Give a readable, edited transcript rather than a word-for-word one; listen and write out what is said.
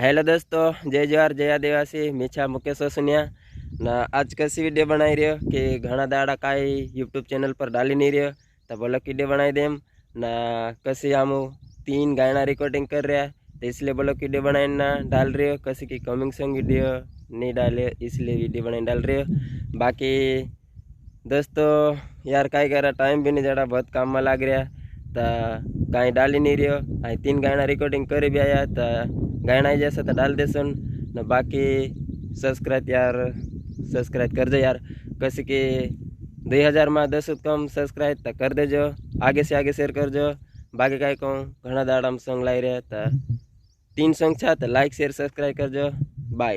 Hello दोस्तों, जय जोहार जय आदिवासी। मीछा मुकेश वसुनिया ना आज कसी वीडियो बनाई रह्यो कि घना दाड़ा काई यूट्यूब चैनल पर डाली नहीं रह्यो तो बोलो वीडियो बनाई देम ना कसी हम 3 गायना रिकॉर्डिंग कर रहा है तो इसलिए बोलो वीडियो बनाई ना डाल रहे हो। कसी की कमिंग सॉन्ग वीडियो नहीं डाले इसलिए वीडियो बनाई डाल रहे हो। बाकी दोस्तों यार काई करा टाइम भी नहीं जड़ा, बहुत काम में लग रहा तो कहीं डाल ही नहीं रह्यो। आई 3 गायना रिकॉर्डिंग कर भी आया तो गायना ही जैसा तो डाल देसो न। बाकी सब्सक्राइब कर दो यार। कसी की 2000 में 10 कम सब्सक्राइब तो कर देजो, आगे शेयर कर जो। बाकी कहीं कहूँ घना दाड़ा में सॉन्ग लाई रहे तो 3 सॉन्ग छा तो लाइक शेयर सब्सक्राइब कर जो। बाय।